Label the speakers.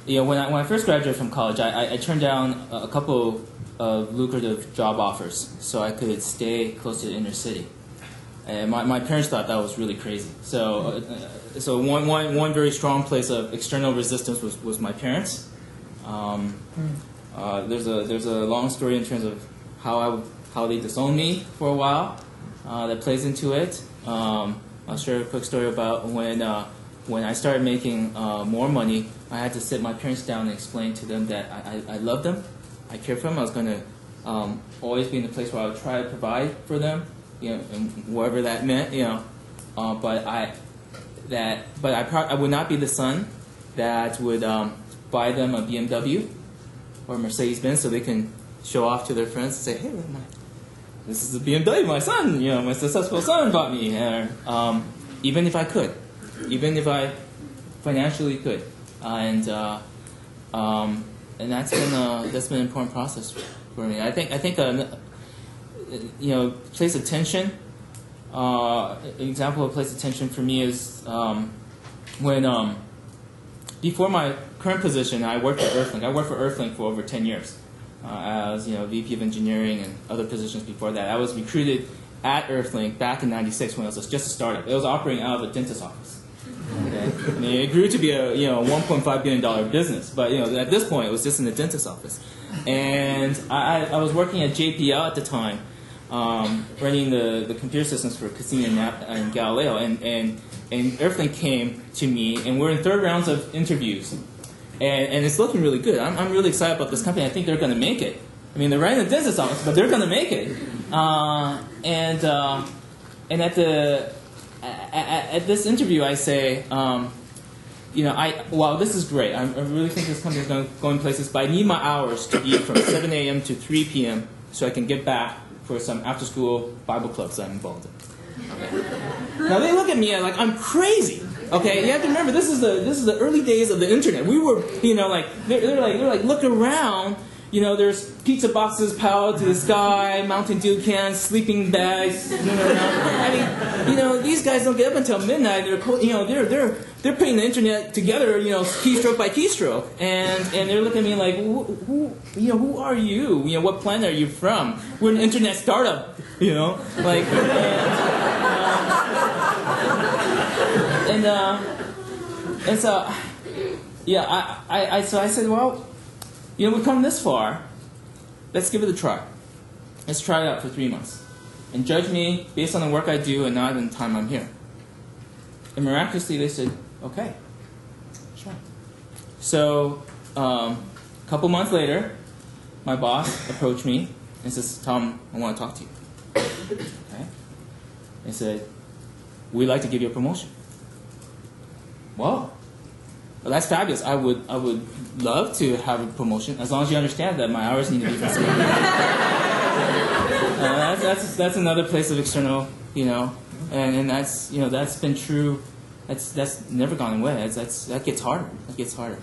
Speaker 1: when I first graduated from college, I turned down a couple of lucrative job offers so I could stay close to the inner city. And my parents thought that was really crazy. So one very strong place of external resistance was my parents. There's a long story in terms of how they disowned me for a while that plays into it. I'll share a quick story about when I started making more money. I had to sit my parents down and explain to them that I loved them, I cared for them. I was going to always be in the place where I would try to provide for them, and whatever that meant, But I would not be the son that would buy them a BMW or a Mercedes-Benz so they can show off to their friends and say, "Hey, look, this is a BMW my son, my successful son bought me." Even if I could, even if I financially could, and that's been an important process for me. I think place of tension. An example of place of tension for me is when before my current position, I worked at Earthlink. I worked for Earthlink for over 10 years. As VP of engineering and other positions before that. I was recruited at Earthlink back in '96 when it was just a startup. It was operating out of a dentist's office. Okay? I mean, it grew to be a $1.5 billion business, but at this point it was just in the dentist's office. And I was working at JPL at the time, running the computer systems for Cassini and Galileo, and Earthlink came to me, and we're in third rounds of interviews. And it's looking really good. I'm really excited about this company. I think they're going to make it. I mean, they're right in the dentist's office, but they're going to make it. And at this interview, I say, wow, this is great. I really think this company is going places, but I need my hours to be from 7 a.m. to 3 p.m. so I can get back for some after-school Bible clubs that I'm involved in. Okay. Now they look at me like I'm crazy. Okay, you have to remember this is the early days of the internet. We were, they're like look around. There's pizza boxes piled to the sky, Mountain Dew cans, sleeping bags. I mean, these guys don't get up until midnight. They're putting the internet together, keystroke by keystroke, and they're looking at me like, who are you? What planet are you from? We're an internet startup, like. And so, I said, well, we've come this far. Let's give it a try. Let's try it out for 3 months, and judge me based on the work I do and not in the time I'm here. And miraculously, they said, okay, sure. So, a couple months later, my boss approached me and says, "Tom, I want to talk to you." Okay. They said, "We'd like to give you a promotion." Well, that's fabulous. I would love to have a promotion as long as you understand that my hours need to be consistent. That's another place of external, and that's that's been true. That's never gone away. That gets harder. That gets harder.